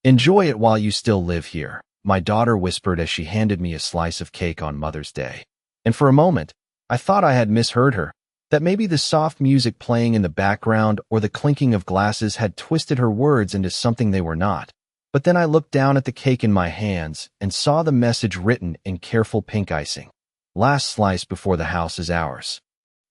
Enjoy it while you still live here, my daughter whispered as she handed me a slice of cake on Mother's Day. And for a moment, I thought I had misheard her, that maybe the soft music playing in the background or the clinking of glasses had twisted her words into something they were not. But then I looked down at the cake in my hands and saw the message written in careful pink icing. Last slice before the house is ours.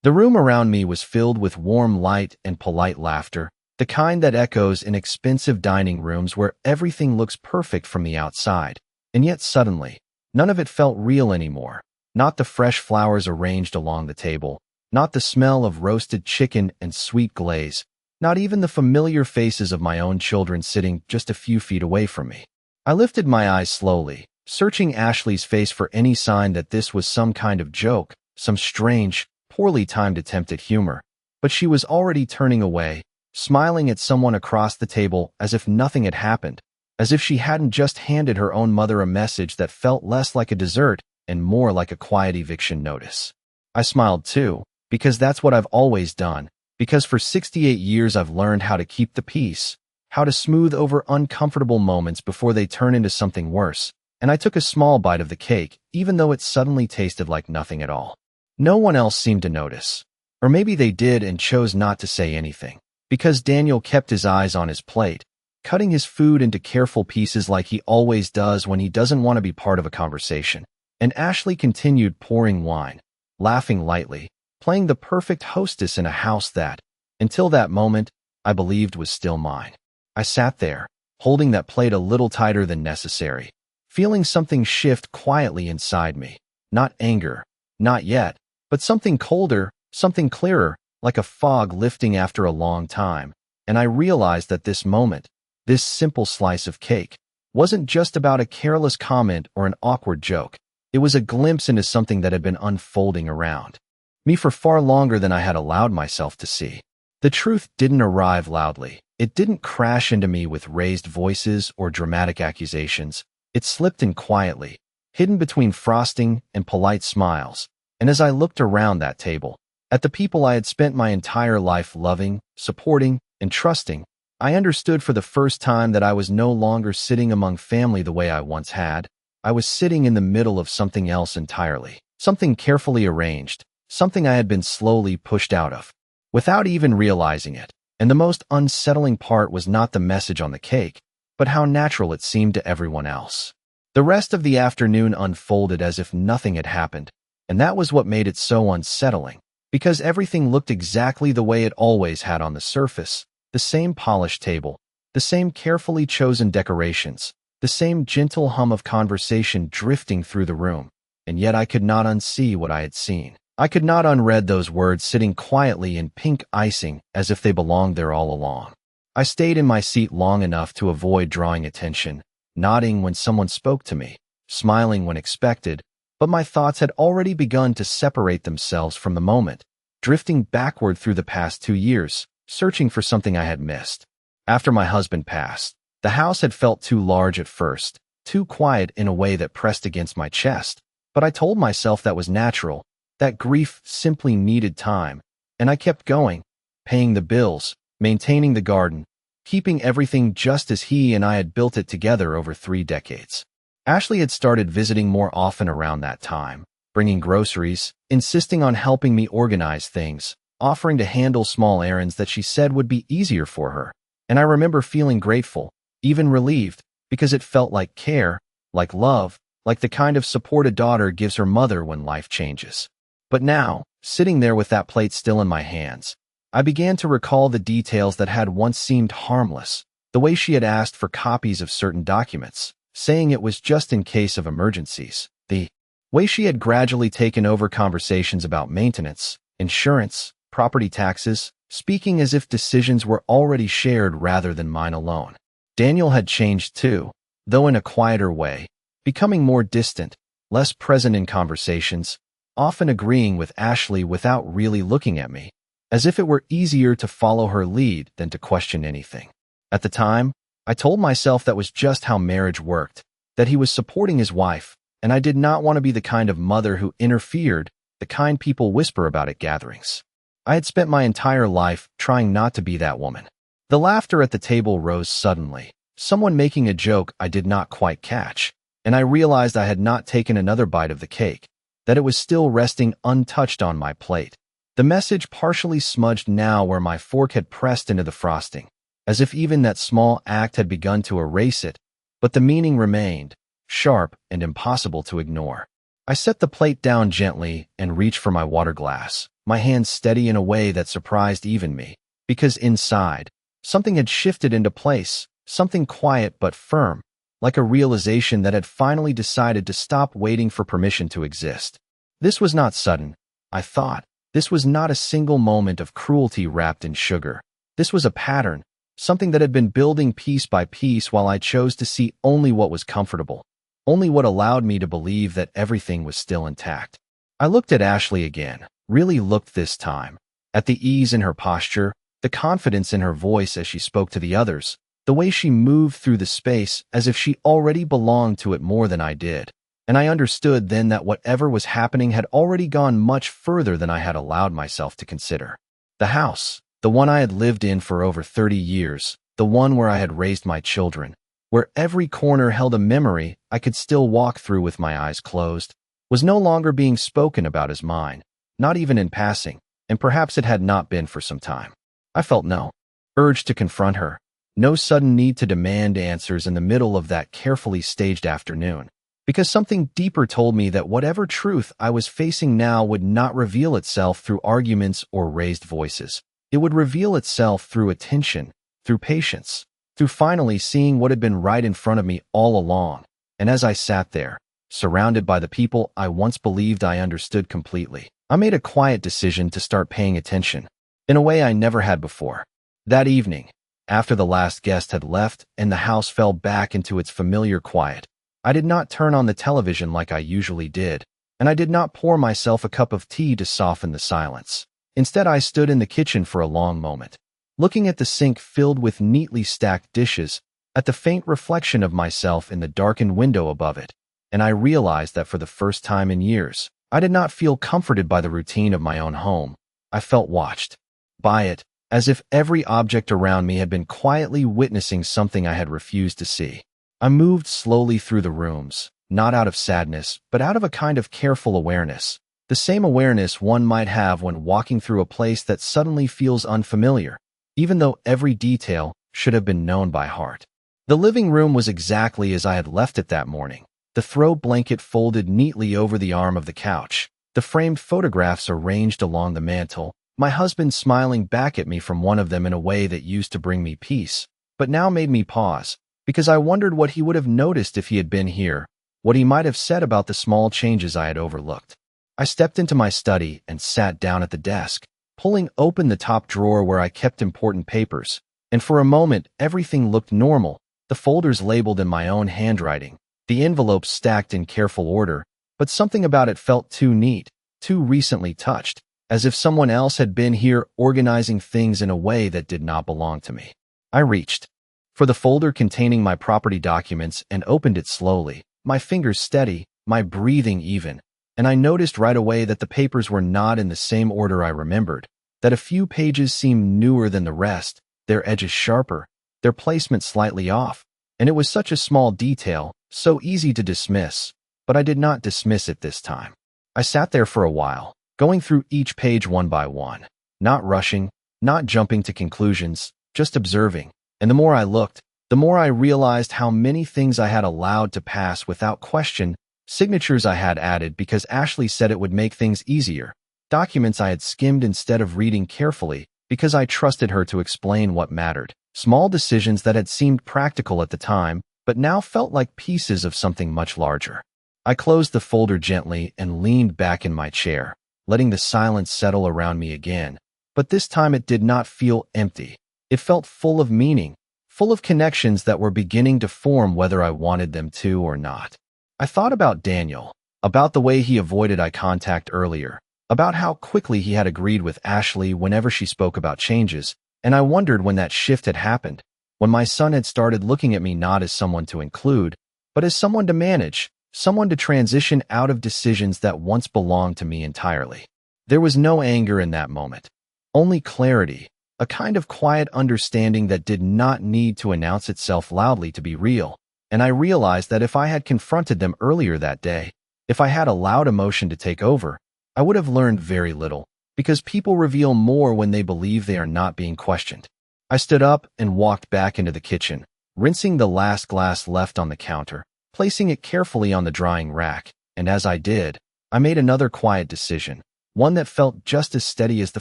The room around me was filled with warm light and polite laughter, the kind that echoes in expensive dining rooms where everything looks perfect from the outside. And yet suddenly, none of it felt real anymore. Not the fresh flowers arranged along the table, not the smell of roasted chicken and sweet glaze, not even the familiar faces of my own children sitting just a few feet away from me. I lifted my eyes slowly, searching Ashley's face for any sign that this was some kind of joke, some strange, poorly timed attempt at humor. But she was already turning away, smiling at someone across the table as if nothing had happened, as if she hadn't just handed her own mother a message that felt less like a dessert and more like a quiet eviction notice. I smiled too, because that's what I've always done, because for 68 years I've learned how to keep the peace, how to smooth over uncomfortable moments before they turn into something worse, and I took a small bite of the cake, even though it suddenly tasted like nothing at all. No one else seemed to notice. Or maybe they did and chose not to say anything, because Daniel kept his eyes on his plate, cutting his food into careful pieces like he always does when he doesn't want to be part of a conversation. And Ashley continued pouring wine, laughing lightly, playing the perfect hostess in a house that, until that moment, I believed was still mine. I sat there, holding that plate a little tighter than necessary, feeling something shift quietly inside me. Not anger, not yet, but something colder, something clearer, like a fog lifting after a long time. And I realized that this moment, this simple slice of cake, wasn't just about a careless comment or an awkward joke. It was a glimpse into something that had been unfolding around me for far longer than I had allowed myself to see. The truth didn't arrive loudly. It didn't crash into me with raised voices or dramatic accusations. It slipped in quietly, hidden between frosting and polite smiles. And as I looked around that table, at the people I had spent my entire life loving, supporting, and trusting, I understood for the first time that I was no longer sitting among family the way I once had. I was sitting in the middle of something else entirely, something carefully arranged, something I had been slowly pushed out of, without even realizing it. And the most unsettling part was not the message on the cake, but how natural it seemed to everyone else. The rest of the afternoon unfolded as if nothing had happened, and that was what made it so unsettling, because everything looked exactly the way it always had on the surface, the same polished table, the same carefully chosen decorations, the same gentle hum of conversation drifting through the room, and yet I could not unsee what I had seen. I could not unread those words sitting quietly in pink icing as if they belonged there all along. I stayed in my seat long enough to avoid drawing attention, nodding when someone spoke to me, smiling when expected, but my thoughts had already begun to separate themselves from the moment, drifting backward through the past 2 years, searching for something I had missed. After my husband passed, the house had felt too large at first, too quiet in a way that pressed against my chest, but I told myself that was natural, that grief simply needed time, and I kept going, paying the bills, maintaining the garden, keeping everything just as he and I had built it together over 3 decades. Ashley had started visiting more often around that time, bringing groceries, insisting on helping me organize things, offering to handle small errands that she said would be easier for her. And I remember feeling grateful, even relieved, because it felt like care, like love, like the kind of support a daughter gives her mother when life changes. But now, sitting there with that plate still in my hands, I began to recall the details that had once seemed harmless, the way she had asked for copies of certain documents, saying it was just in case of emergencies, the way she had gradually taken over conversations about maintenance, insurance, property taxes, speaking as if decisions were already shared rather than mine alone. Daniel had changed too, though in a quieter way, becoming more distant, less present in conversations, often agreeing with Ashley without really looking at me, as if it were easier to follow her lead than to question anything. At the time, I told myself that was just how marriage worked, that he was supporting his wife, and I did not want to be the kind of mother who interfered, the kind people whisper about at gatherings. I had spent my entire life trying not to be that woman. The laughter at the table rose suddenly, someone making a joke I did not quite catch, and I realized I had not taken another bite of the cake, that it was still resting untouched on my plate. The message partially smudged now where my fork had pressed into the frosting, as if even that small act had begun to erase it, but the meaning remained, sharp and impossible to ignore. I set the plate down gently and reached for my water glass, my hand steady in a way that surprised even me, because inside, something had shifted into place, something quiet but firm, like a realization that had finally decided to stop waiting for permission to exist. This was not sudden, I thought. This was not a single moment of cruelty wrapped in sugar. This was a pattern, something that had been building piece by piece while I chose to see only what was comfortable, only what allowed me to believe that everything was still intact. I looked at Ashley again, really looked this time, at the ease in her posture, the confidence in her voice as she spoke to the others, the way she moved through the space as if she already belonged to it more than I did. And I understood then that whatever was happening had already gone much further than I had allowed myself to consider. The house, the one I had lived in for over 30 years, the one where I had raised my children, where every corner held a memory I could still walk through with my eyes closed, was no longer being spoken about as mine, not even in passing, and perhaps it had not been for some time. I felt no urge to confront her, no sudden need to demand answers in the middle of that carefully staged afternoon. Because something deeper told me that whatever truth I was facing now would not reveal itself through arguments or raised voices. It would reveal itself through attention, through patience, through finally seeing what had been right in front of me all along. And as I sat there, surrounded by the people I once believed I understood completely, I made a quiet decision to start paying attention, in a way I never had before. That evening, after the last guest had left and the house fell back into its familiar quiet, I did not turn on the television like I usually did, and I did not pour myself a cup of tea to soften the silence. Instead, I stood in the kitchen for a long moment, looking at the sink filled with neatly stacked dishes, at the faint reflection of myself in the darkened window above it, and I realized that for the first time in years, I did not feel comforted by the routine of my own home. I felt watched by it, as if every object around me had been quietly witnessing something I had refused to see. I moved slowly through the rooms, not out of sadness, but out of a kind of careful awareness, the same awareness one might have when walking through a place that suddenly feels unfamiliar, even though every detail should have been known by heart. The living room was exactly as I had left it that morning, the throw blanket folded neatly over the arm of the couch, the framed photographs arranged along the mantel, my husband smiling back at me from one of them in a way that used to bring me peace, but now made me pause, because I wondered what he would have noticed if he had been here, what he might have said about the small changes I had overlooked. I stepped into my study and sat down at the desk, pulling open the top drawer where I kept important papers, and for a moment everything looked normal, the folders labeled in my own handwriting, the envelopes stacked in careful order, but something about it felt too neat, too recently touched, as if someone else had been here organizing things in a way that did not belong to me. I reached for the folder containing my property documents and opened it slowly, my fingers steady, my breathing even, and I noticed right away that the papers were not in the same order I remembered, that a few pages seemed newer than the rest, their edges sharper, their placement slightly off, and it was such a small detail, so easy to dismiss, but I did not dismiss it this time. I sat there for a while, going through each page one by one, not rushing, not jumping to conclusions, just observing. And the more I looked, the more I realized how many things I had allowed to pass without question, signatures I had added because Ashley said it would make things easier, documents I had skimmed instead of reading carefully because I trusted her to explain what mattered, small decisions that had seemed practical at the time but now felt like pieces of something much larger. I closed the folder gently and leaned back in my chair, letting the silence settle around me again, but this time it did not feel empty. It felt full of meaning, full of connections that were beginning to form whether I wanted them to or not. I thought about Daniel, about the way he avoided eye contact earlier, about how quickly he had agreed with Ashley whenever she spoke about changes, and I wondered when that shift had happened, when my son had started looking at me not as someone to include, but as someone to manage, someone to transition out of decisions that once belonged to me entirely. There was no anger in that moment, only clarity. a kind of quiet understanding that did not need to announce itself loudly to be real. And I realized that if I had confronted them earlier that day, if I had allowed emotion to take over, I would have learned very little, because people reveal more when they believe they are not being questioned. I stood up and walked back into the kitchen, rinsing the last glass left on the counter, placing it carefully on the drying rack, and as I did, I made another quiet decision, one that felt just as steady as the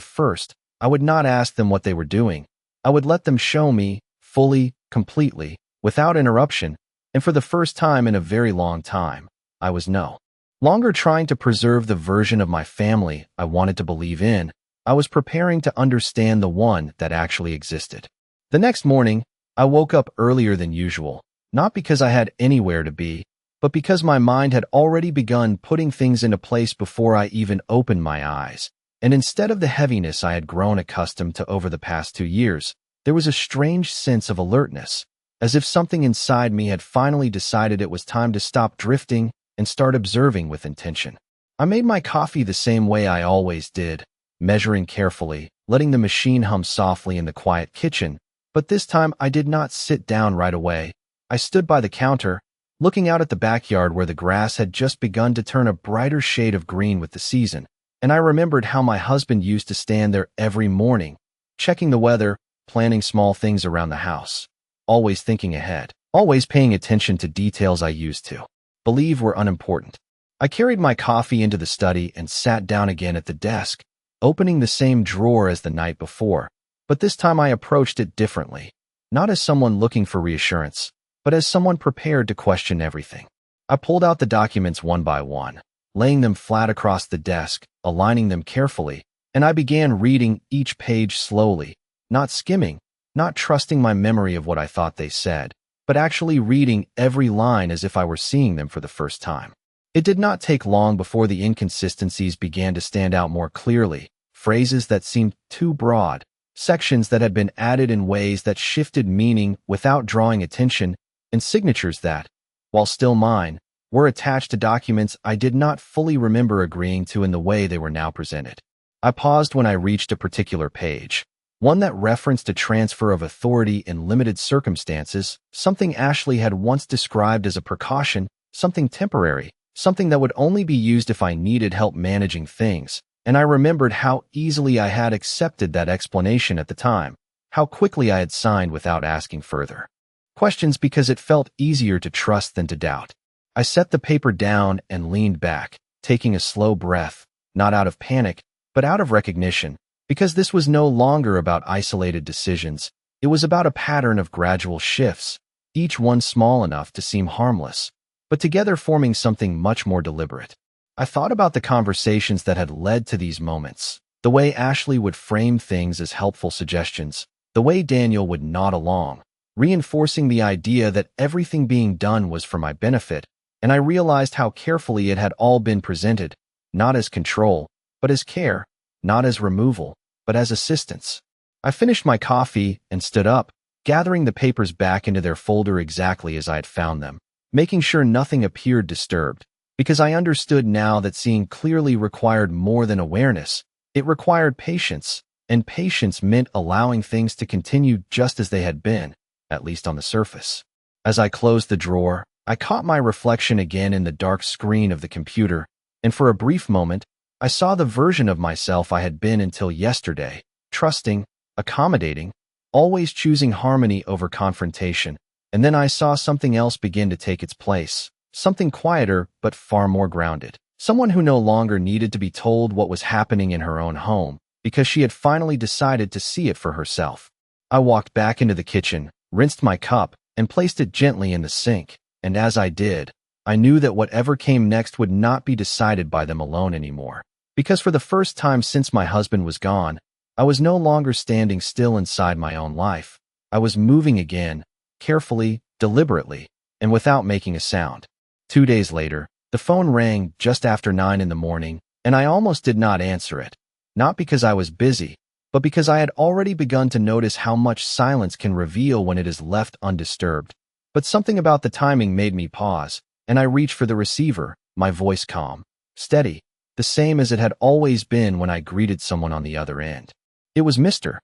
first. I would not ask them what they were doing. I would let them show me, fully, completely, without interruption, and for the first time in a very long time, I was no longer trying to preserve the version of my family I wanted to believe in. I was preparing to understand the one that actually existed. The next morning, I woke up earlier than usual, not because I had anywhere to be, but because my mind had already begun putting things into place before I even opened my eyes. And instead of the heaviness I had grown accustomed to over the past 2 years, there was a strange sense of alertness, as if something inside me had finally decided it was time to stop drifting and start observing with intention. I made my coffee the same way I always did, measuring carefully, letting the machine hum softly in the quiet kitchen, but this time I did not sit down right away. I stood by the counter, looking out at the backyard where the grass had just begun to turn a brighter shade of green with the season. And I remembered how my husband used to stand there every morning, checking the weather, planning small things around the house, always thinking ahead, always paying attention to details I used to believe were unimportant. I carried my coffee into the study and sat down again at the desk, opening the same drawer as the night before, but this time I approached it differently, not as someone looking for reassurance, but as someone prepared to question everything. I pulled out the documents one by one, laying them flat across the desk, aligning them carefully, and I began reading each page slowly, not skimming, not trusting my memory of what I thought they said, but actually reading every line as if I were seeing them for the first time. It did not take long before the inconsistencies began to stand out more clearly, phrases that seemed too broad, sections that had been added in ways that shifted meaning without drawing attention, and signatures that, while still mine, were attached to documents I did not fully remember agreeing to in the way they were now presented. I paused when I reached a particular page, one that referenced a transfer of authority in limited circumstances, something Ashley had once described as a precaution, something temporary, something that would only be used if I needed help managing things, and I remembered how easily I had accepted that explanation at the time, how quickly I had signed without asking further questions because it felt easier to trust than to doubt. I set the paper down and leaned back, taking a slow breath, not out of panic, but out of recognition, because this was no longer about isolated decisions. It was about a pattern of gradual shifts, each one small enough to seem harmless, but together forming something much more deliberate. I thought about the conversations that had led to these moments, the way Ashley would frame things as helpful suggestions, the way Daniel would nod along, reinforcing the idea that everything being done was for my benefit, and I realized how carefully it had all been presented, not as control, but as care, not as removal, but as assistance. I finished my coffee and stood up, gathering the papers back into their folder exactly as I had found them, making sure nothing appeared disturbed, because I understood now that seeing clearly required more than awareness. It required patience, and patience meant allowing things to continue just as they had been, at least on the surface. As I closed the drawer, I caught my reflection again in the dark screen of the computer, and for a brief moment, I saw the version of myself I had been until yesterday, trusting, accommodating, always choosing harmony over confrontation, and then I saw something else begin to take its place, something quieter but far more grounded, someone who no longer needed to be told what was happening in her own home, because she had finally decided to see it for herself. I walked back into the kitchen, rinsed my cup, and placed it gently in the sink, and as I did, I knew that whatever came next would not be decided by them alone anymore, because for the first time since my husband was gone, I was no longer standing still inside my own life. I was moving again, carefully, deliberately, and without making a sound. 2 days later, the phone rang just after 9 in the morning, and I almost did not answer it, not because I was busy, but because I had already begun to notice how much silence can reveal when it is left undisturbed. But something about the timing made me pause, and I reached for the receiver, my voice calm, steady, the same as it had always been when I greeted someone on the other end. It was Mr.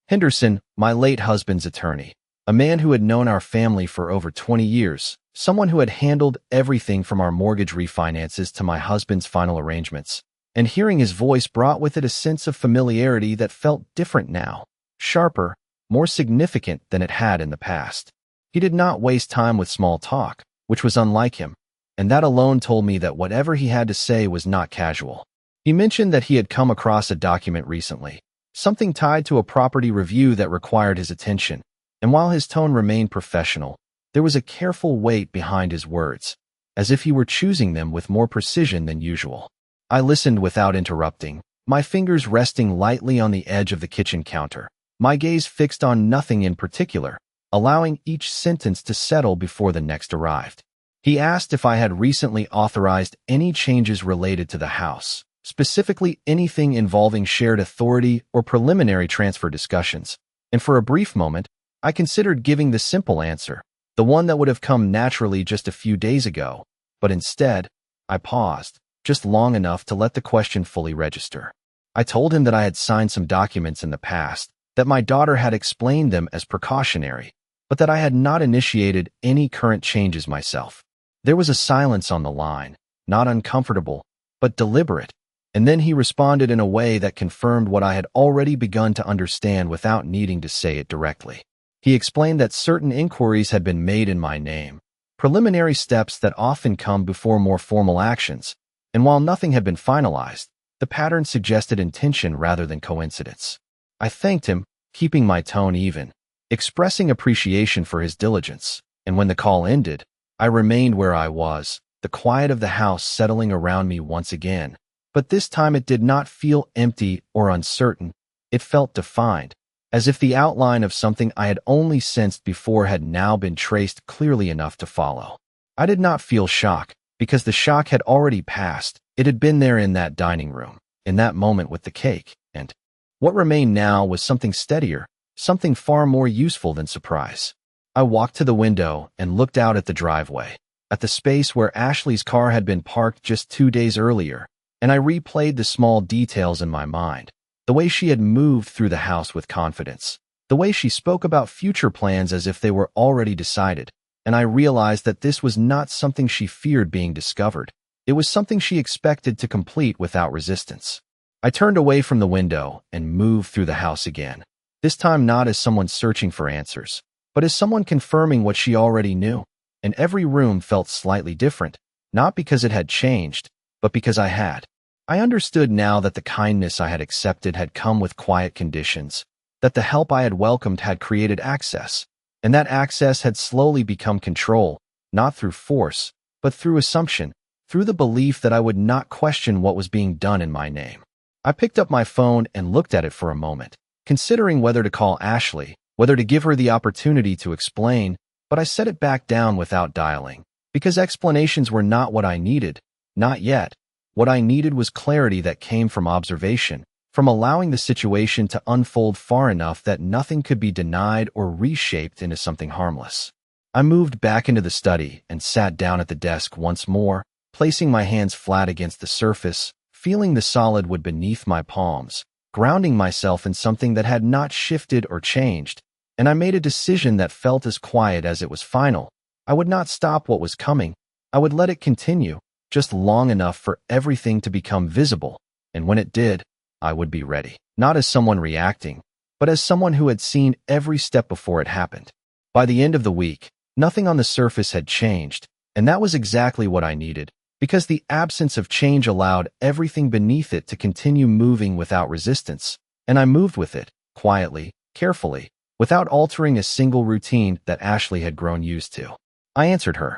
Henderson, my late husband's attorney, a man who had known our family for over 20 years, someone who had handled everything from our mortgage refinances to my husband's final arrangements. And hearing his voice brought with it a sense of familiarity that felt different now, sharper, more significant than it had in the past. He did not waste time with small talk, which was unlike him, and that alone told me that whatever he had to say was not casual. He mentioned that he had come across a document recently, something tied to a property review that required his attention, and while his tone remained professional, there was a careful weight behind his words, as if he were choosing them with more precision than usual. I listened without interrupting, my fingers resting lightly on the edge of the kitchen counter, my gaze fixed on nothing in particular, allowing each sentence to settle before the next arrived. He asked if I had recently authorized any changes related to the house, specifically anything involving shared authority or preliminary transfer discussions, and for a brief moment, I considered giving the simple answer, the one that would have come naturally just a few days ago, but instead, I paused, just long enough to let the question fully register. I told him that I had signed some documents in the past, that my daughter had explained them as precautionary, but that I had not initiated any current changes myself. There was a silence on the line, not uncomfortable, but deliberate, and then he responded in a way that confirmed what I had already begun to understand without needing to say it directly. He explained that certain inquiries had been made in my name, preliminary steps that often come before more formal actions, and while nothing had been finalized, the pattern suggested intention rather than coincidence. I thanked him, keeping my tone even, expressing appreciation for his diligence, and when the call ended, I remained where I was, the quiet of the house settling around me once again. But this time it did not feel empty or uncertain. It felt defined, as if the outline of something I had only sensed before had now been traced clearly enough to follow. I did not feel shock, because the shock had already passed. It had been there in that dining room, in that moment with the cake, and what remained now was something steadier, something far more useful than surprise. I walked to the window and looked out at the driveway, at the space where Ashley's car had been parked just 2 days earlier, and I replayed the small details in my mind, the way she had moved through the house with confidence, the way she spoke about future plans as if they were already decided, and I realized that this was not something she feared being discovered. It was something she expected to complete without resistance. I turned away from the window and moved through the house again, this time not as someone searching for answers, but as someone confirming what she already knew, and every room felt slightly different, not because it had changed, but because I had. I understood now that the kindness I had accepted had come with quiet conditions, that the help I had welcomed had created access, and that access had slowly become control, not through force, but through assumption, through the belief that I would not question what was being done in my name. I picked up my phone and looked at it for a moment, considering whether to call Ashley, whether to give her the opportunity to explain, but I set it back down without dialing, because explanations were not what I needed, not yet. What I needed was clarity that came from observation, from allowing the situation to unfold far enough that nothing could be denied or reshaped into something harmless. I moved back into the study and sat down at the desk once more, placing my hands flat against the surface, feeling the solid wood beneath my palms, grounding myself in something that had not shifted or changed, and I made a decision that felt as quiet as it was final. I would not stop what was coming. I would let it continue, just long enough for everything to become visible, and when it did, I would be ready, not as someone reacting, but as someone who had seen every step before it happened. By the end of the week, nothing on the surface had changed, and that was exactly what I needed, because the absence of change allowed everything beneath it to continue moving without resistance, and I moved with it, quietly, carefully, without altering a single routine that Ashley had grown used to. I answered her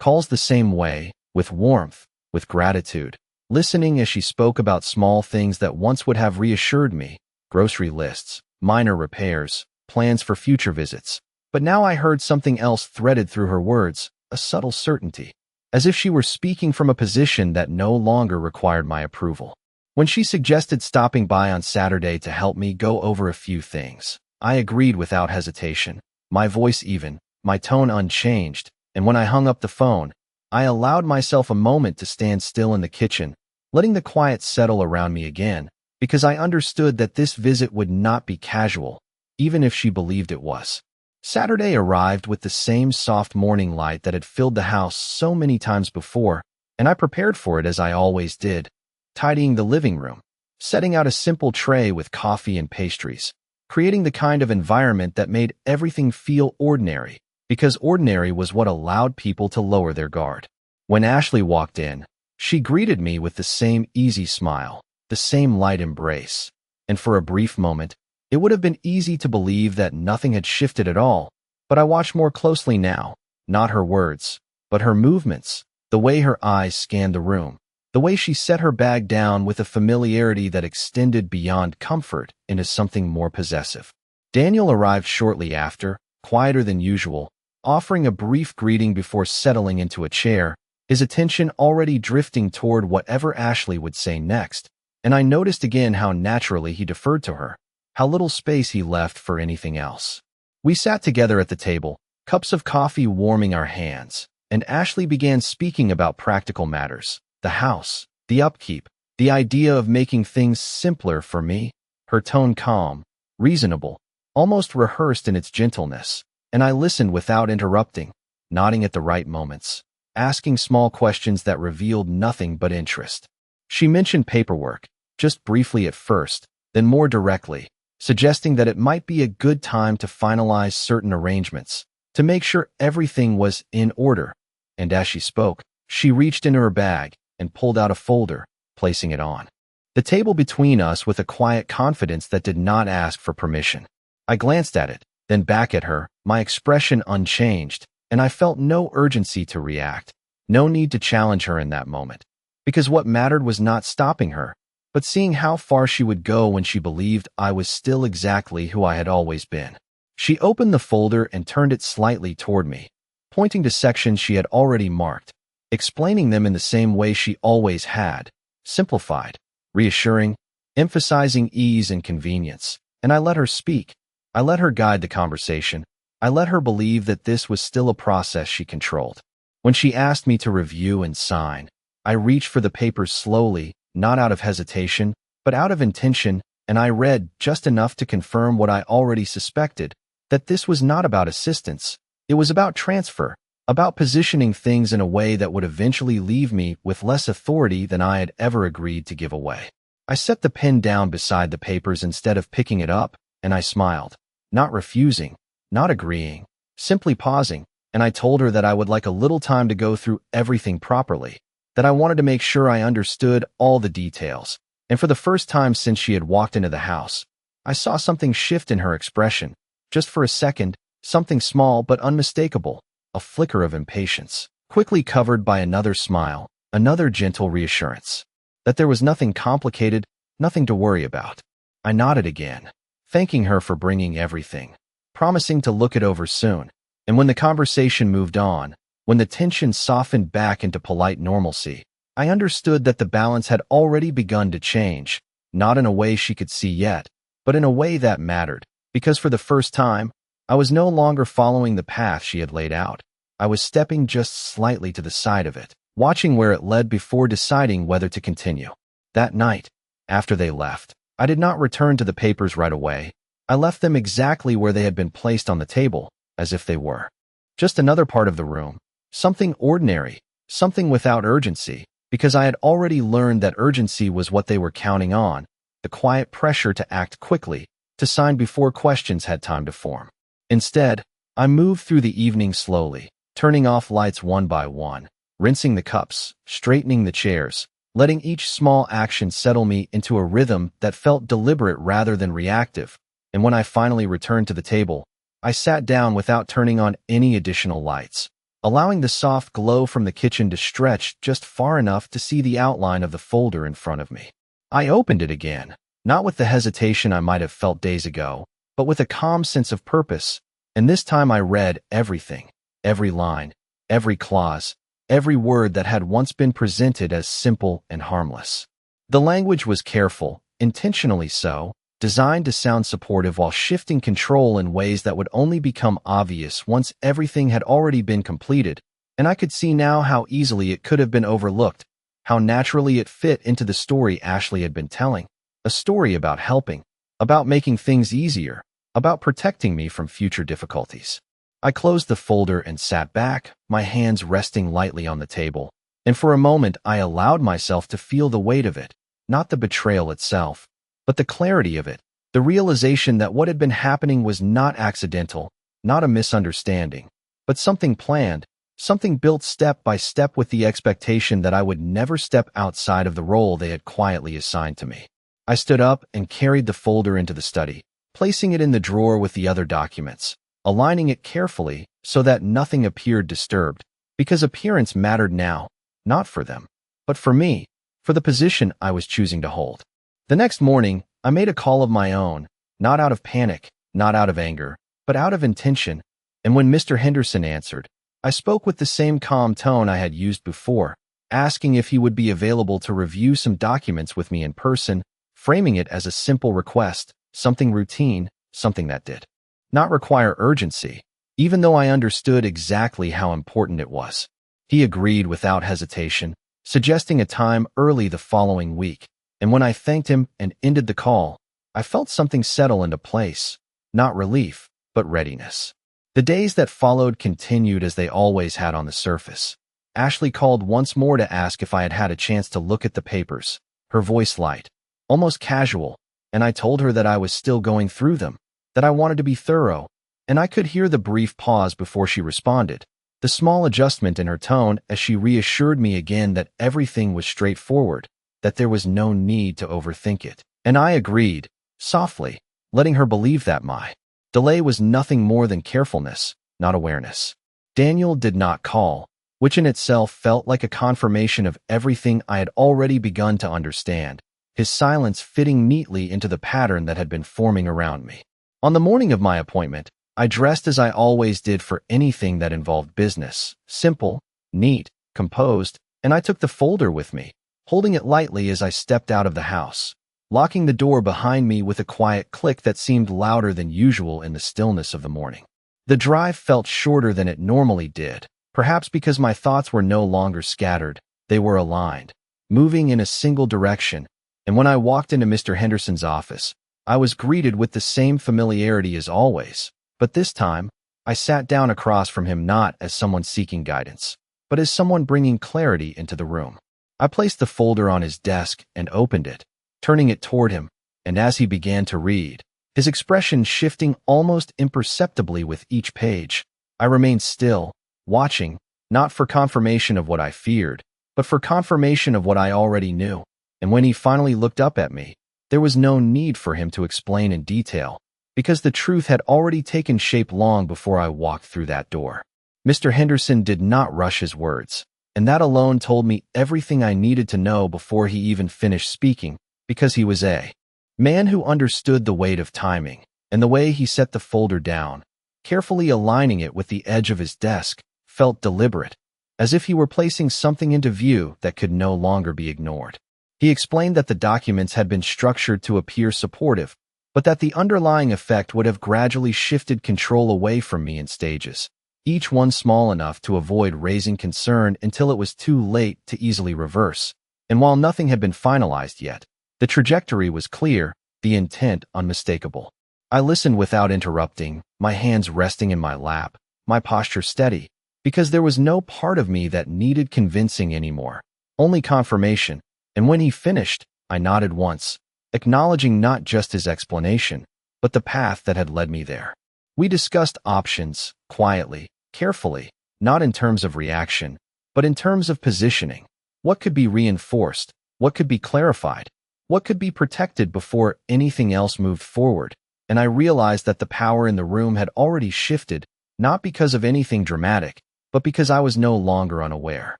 calls the same way, with warmth, with gratitude, listening as she spoke about small things that once would have reassured me, grocery lists, minor repairs, plans for future visits. But now I heard something else threaded through her words, a subtle certainty, as if she were speaking from a position that no longer required my approval. When she suggested stopping by on Saturday to help me go over a few things, I agreed without hesitation, my voice even, my tone unchanged, and when I hung up the phone, I allowed myself a moment to stand still in the kitchen, letting the quiet settle around me again, because I understood that this visit would not be casual. even if she believed it was. Saturday arrived with the same soft morning light that had filled the house so many times before, and I prepared for it as I always did, tidying the living room, setting out a simple tray with coffee and pastries, creating the kind of environment that made everything feel ordinary, because ordinary was what allowed people to lower their guard. When Ashley walked in, she greeted me with the same easy smile, the same light embrace, and for a brief moment, it would have been easy to believe that nothing had shifted at all, but I watched more closely now, not her words, but her movements, the way her eyes scanned the room, the way she set her bag down with a familiarity that extended beyond comfort into something more possessive. Daniel arrived shortly after, quieter than usual, offering a brief greeting before settling into a chair, his attention already drifting toward whatever Ashley would say next, and I noticed again how naturally he deferred to her, how little space he left for anything else. We sat together at the table, cups of coffee warming our hands, and Ashley began speaking about practical matters, the house, the upkeep, the idea of making things simpler for me, her tone calm, reasonable, almost rehearsed in its gentleness, and I listened without interrupting, nodding at the right moments, asking small questions that revealed nothing but interest. She mentioned paperwork, just briefly at first, then more directly, suggesting that it might be a good time to finalize certain arrangements, to make sure everything was in order. And as she spoke, she reached into her bag and pulled out a folder, placing it on the table between us with a quiet confidence that did not ask for permission. I glanced at it, then back at her, my expression unchanged, and I felt no urgency to react, no need to challenge her in that moment, because what mattered was not stopping her, but seeing how far she would go when she believed I was still exactly who I had always been. She opened the folder and turned it slightly toward me, pointing to sections she had already marked, explaining them in the same way she always had, simplified, reassuring, emphasizing ease and convenience. And I let her speak. I let her guide the conversation. I let her believe that this was still a process she controlled. When she asked me to review and sign, I reached for the papers slowly, not out of hesitation, but out of intention, and I read just enough to confirm what I already suspected, that this was not about assistance. It was about transfer, about positioning things in a way that would eventually leave me with less authority than I had ever agreed to give away. I set the pen down beside the papers instead of picking it up, and I smiled, not refusing, not agreeing, simply pausing, and I told her that I would like a little time to go through everything properly, that I wanted to make sure I understood all the details. And for the first time since she had walked into the house, I saw something shift in her expression. Just for a second, something small but unmistakable, a flicker of impatience, quickly covered by another smile, another gentle reassurance, that there was nothing complicated, nothing to worry about. I nodded again, thanking her for bringing everything, promising to look it over soon. And when the conversation moved on, when the tension softened back into polite normalcy, I understood that the balance had already begun to change, not in a way she could see yet, but in a way that mattered, because for the first time, I was no longer following the path she had laid out. I was stepping just slightly to the side of it, watching where it led before deciding whether to continue. That night, after they left, I did not return to the papers right away. I left them exactly where they had been placed on the table, as if they were just another part of the room, something ordinary, something without urgency, because I had already learned that urgency was what they were counting on, the quiet pressure to act quickly, to sign before questions had time to form. Instead, I moved through the evening slowly, turning off lights one by one, rinsing the cups, straightening the chairs, letting each small action settle me into a rhythm that felt deliberate rather than reactive. And when I finally returned to the table, I sat down without turning on any additional lights, allowing the soft glow from the kitchen to stretch just far enough to see the outline of the folder in front of me. I opened it again, not with the hesitation I might have felt days ago, but with a calm sense of purpose, and this time I read everything, every line, every clause, every word that had once been presented as simple and harmless. The language was careful, intentionally so, designed to sound supportive while shifting control in ways that would only become obvious once everything had already been completed, and I could see now how easily it could have been overlooked, how naturally it fit into the story Ashley had been telling, a story about helping, about making things easier, about protecting me from future difficulties. I closed the folder and sat back, my hands resting lightly on the table, and for a moment I allowed myself to feel the weight of it, not the betrayal itself, but the clarity of it, the realization that what had been happening was not accidental, not a misunderstanding, but something planned, something built step by step with the expectation that I would never step outside of the role they had quietly assigned to me. I stood up and carried the folder into the study, placing it in the drawer with the other documents, aligning it carefully so that nothing appeared disturbed, because appearance mattered now, not for them, but for me, for the position I was choosing to hold. The next morning, I made a call of my own, not out of panic, not out of anger, but out of intention, and when Mr. Henderson answered, I spoke with the same calm tone I had used before, asking if he would be available to review some documents with me in person, framing it as a simple request, something routine, something that did not require urgency, even though I understood exactly how important it was. He agreed without hesitation, suggesting a time early the following week, and when I thanked him and ended the call, I felt something settle into place, not relief, but readiness. The days that followed continued as they always had on the surface. Ashley called once more to ask if I had had a chance to look at the papers, her voice light, almost casual, and I told her that I was still going through them, that I wanted to be thorough, and I could hear the brief pause before she responded, the small adjustment in her tone as she reassured me again that everything was straightforward, that there was no need to overthink it. And I agreed, softly, letting her believe that my delay was nothing more than carefulness, not awareness. Daniel did not call, which in itself felt like a confirmation of everything I had already begun to understand, his silence fitting neatly into the pattern that had been forming around me. On the morning of my appointment, I dressed as I always did for anything that involved business, simple, neat, composed, and I took the folder with me, holding it lightly as I stepped out of the house, locking the door behind me with a quiet click that seemed louder than usual in the stillness of the morning. The drive felt shorter than it normally did, perhaps because my thoughts were no longer scattered, they were aligned, moving in a single direction, and when I walked into Mr. Henderson's office, I was greeted with the same familiarity as always, but this time, I sat down across from him not as someone seeking guidance, but as someone bringing clarity into the room. I placed the folder on his desk and opened it, turning it toward him, and as he began to read, his expression shifting almost imperceptibly with each page, I remained still, watching, not for confirmation of what I feared, but for confirmation of what I already knew. And when he finally looked up at me, there was no need for him to explain in detail, because the truth had already taken shape long before I walked through that door. Mr. Henderson did not rush his words, and that alone told me everything I needed to know before he even finished speaking, because he was a man who understood the weight of timing, and the way he set the folder down, carefully aligning it with the edge of his desk, felt deliberate, as if he were placing something into view that could no longer be ignored. He explained that the documents had been structured to appear supportive, but that the underlying effect would have gradually shifted control away from me in stages, each one small enough to avoid raising concern until it was too late to easily reverse. And while nothing had been finalized yet, the trajectory was clear, the intent unmistakable. I listened without interrupting, my hands resting in my lap, my posture steady, because there was no part of me that needed convincing anymore, only confirmation. And when he finished, I nodded once, acknowledging not just his explanation, but the path that had led me there. We discussed options, quietly, carefully, not in terms of reaction, but in terms of positioning. What could be reinforced? What could be clarified? What could be protected before anything else moved forward? And I realized that the power in the room had already shifted, not because of anything dramatic, but because I was no longer unaware.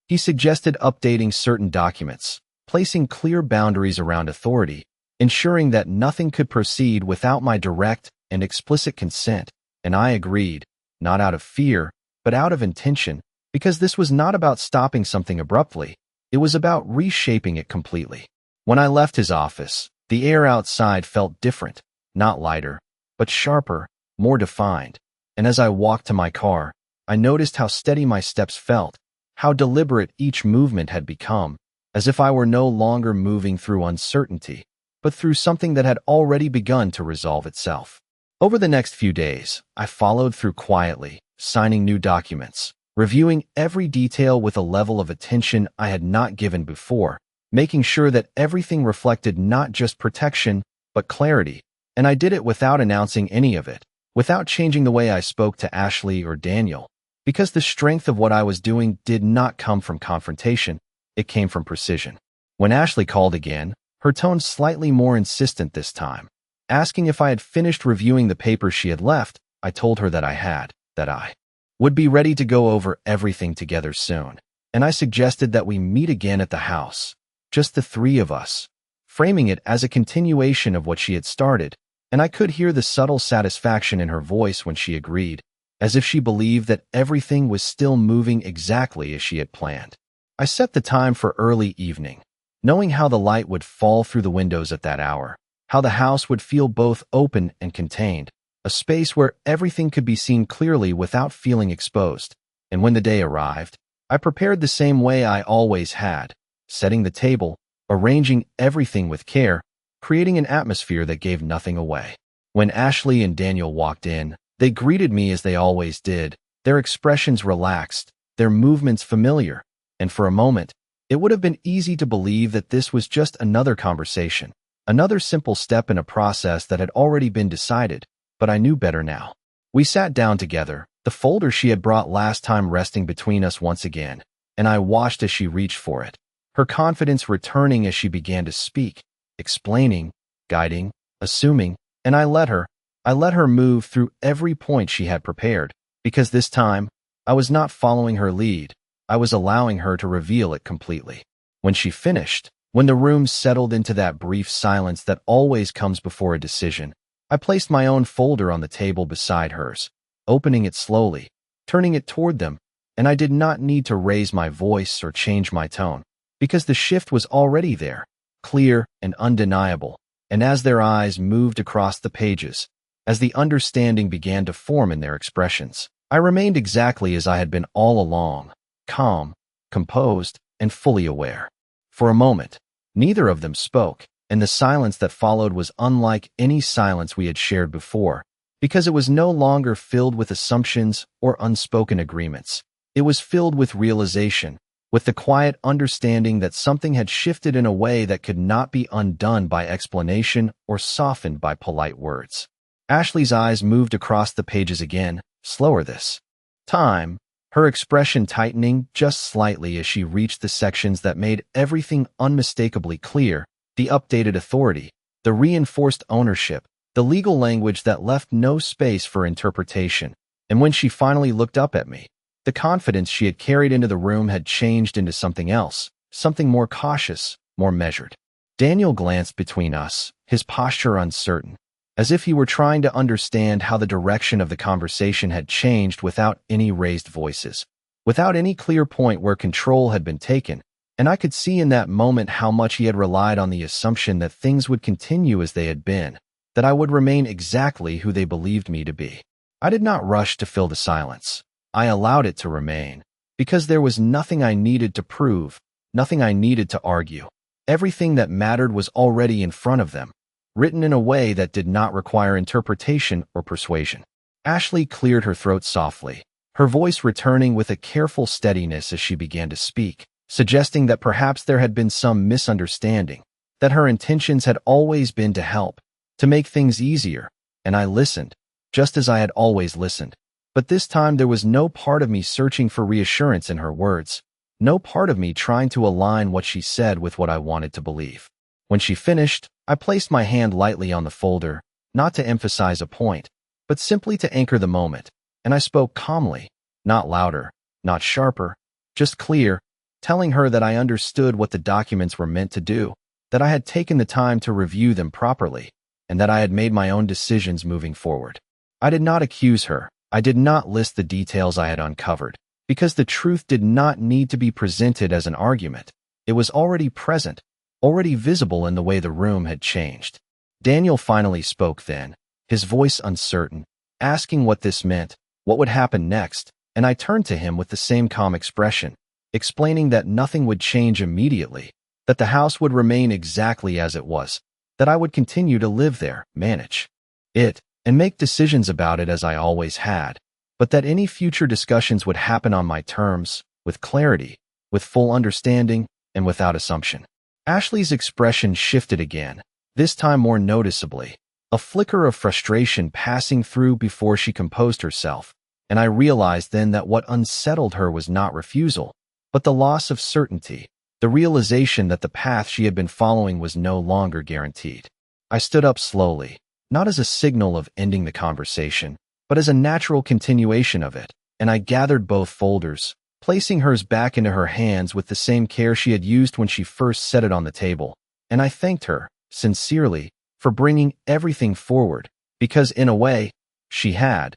He suggested updating certain documents, placing clear boundaries around authority, ensuring that nothing could proceed without my direct and explicit consent, and I agreed, not out of fear, but out of intention, because this was not about stopping something abruptly, it was about reshaping it completely. When I left his office, the air outside felt different, not lighter, but sharper, more defined, and as I walked to my car, I noticed how steady my steps felt, how deliberate each movement had become, as if I were no longer moving through uncertainty, but through something that had already begun to resolve itself. Over the next few days, I followed through quietly, signing new documents, reviewing every detail with a level of attention I had not given before, making sure that everything reflected not just protection, but clarity. And I did it without announcing any of it, without changing the way I spoke to Ashley or Daniel, because the strength of what I was doing did not come from confrontation, it came from precision. When Ashley called again, her tone slightly more insistent this time. Asking if I had finished reviewing the papers she had left, I told her that I had, that I would be ready to go over everything together soon, and I suggested that we meet again at the house, just the three of us, framing it as a continuation of what she had started, and I could hear the subtle satisfaction in her voice when she agreed, as if she believed that everything was still moving exactly as she had planned. I set the time for early evening, knowing how the light would fall through the windows at that hour, how the house would feel both open and contained, a space where everything could be seen clearly without feeling exposed. And when the day arrived, I prepared the same way I always had, setting the table, arranging everything with care, creating an atmosphere that gave nothing away. When Ashley and Daniel walked in, they greeted me as they always did, their expressions relaxed, their movements familiar, and for a moment, it would have been easy to believe that this was just another conversation, another simple step in a process that had already been decided, but I knew better now. We sat down together, the folder she had brought last time resting between us once again, and I watched as she reached for it, her confidence returning as she began to speak, explaining, guiding, assuming, and I let her move through every point she had prepared, because this time, I was not following her lead, I was allowing her to reveal it completely. When she finished, when the room settled into that brief silence that always comes before a decision, I placed my own folder on the table beside hers, opening it slowly, turning it toward them, and I did not need to raise my voice or change my tone, because the shift was already there, clear and undeniable, and as their eyes moved across the pages, as the understanding began to form in their expressions, I remained exactly as I had been all along, calm, composed, and fully aware. For a moment, neither of them spoke, and the silence that followed was unlike any silence we had shared before, because it was no longer filled with assumptions or unspoken agreements. It was filled with realization, with the quiet understanding that something had shifted in a way that could not be undone by explanation or softened by polite words. Ashley's eyes moved across the pages again, slower this time, her expression tightening just slightly as she reached the sections that made everything unmistakably clear, the updated authority, the reinforced ownership, the legal language that left no space for interpretation. And when she finally looked up at me, the confidence she had carried into the room had changed into something else, something more cautious, more measured. Daniel glanced between us, his posture uncertain, as if he were trying to understand how the direction of the conversation had changed without any raised voices, without any clear point where control had been taken, and I could see in that moment how much he had relied on the assumption that things would continue as they had been, that I would remain exactly who they believed me to be. I did not rush to fill the silence. I allowed it to remain, because there was nothing I needed to prove, nothing I needed to argue. Everything that mattered was already in front of them, written in a way that did not require interpretation or persuasion. Ashley cleared her throat softly, her voice returning with a careful steadiness as she began to speak, suggesting that perhaps there had been some misunderstanding, that her intentions had always been to help, to make things easier, and I listened, just as I had always listened. But this time there was no part of me searching for reassurance in her words, no part of me trying to align what she said with what I wanted to believe. When she finished, I placed my hand lightly on the folder, not to emphasize a point, but simply to anchor the moment, and I spoke calmly, not louder, not sharper, just clear, telling her that I understood what the documents were meant to do, that I had taken the time to review them properly, and that I had made my own decisions moving forward. I did not accuse her. I did not list the details I had uncovered, because the truth did not need to be presented as an argument. It was already present, already visible in the way the room had changed. Daniel finally spoke then, his voice uncertain, asking what this meant, what would happen next, and I turned to him with the same calm expression, explaining that nothing would change immediately, that the house would remain exactly as it was, that I would continue to live there, manage it, and make decisions about it as I always had, but that any future discussions would happen on my terms, with clarity, with full understanding, and without assumption. Ashley's expression shifted again, this time more noticeably, a flicker of frustration passing through before she composed herself, and I realized then that what unsettled her was not refusal, but the loss of certainty, the realization that the path she had been following was no longer guaranteed. I stood up slowly, not as a signal of ending the conversation, but as a natural continuation of it, and I gathered both folders, placing hers back into her hands with the same care she had used when she first set it on the table, and I thanked her, sincerely, for bringing everything forward, because in a way, she had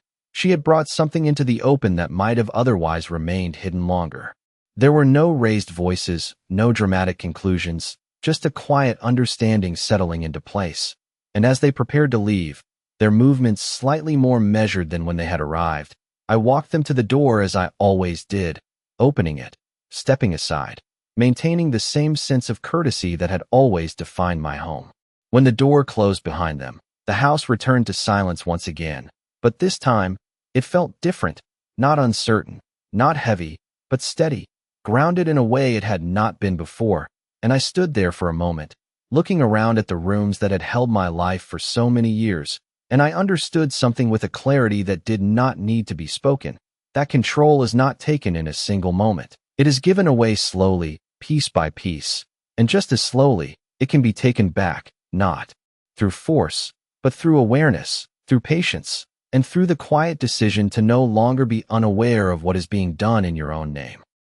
brought something into the open that might have otherwise remained hidden longer. There were no raised voices, no dramatic conclusions, just a quiet understanding settling into place. And as they prepared to leave, their movements slightly more measured than when they had arrived, I walked them to the door as I always did, opening it, stepping aside, maintaining the same sense of courtesy that had always defined my home. When the door closed behind them, the house returned to silence once again, but this time, it felt different, not uncertain, not heavy, but steady, grounded in a way it had not been before, and I stood there for a moment, looking around at the rooms that had held my life for so many years, and I understood something with a clarity that did not need to be spoken. That control is not taken in a single moment. It is given away slowly, piece by piece, and just as slowly, it can be taken back, not through force, but through awareness, through patience, and through the quiet decision to no longer be unaware of what is being done in your own name.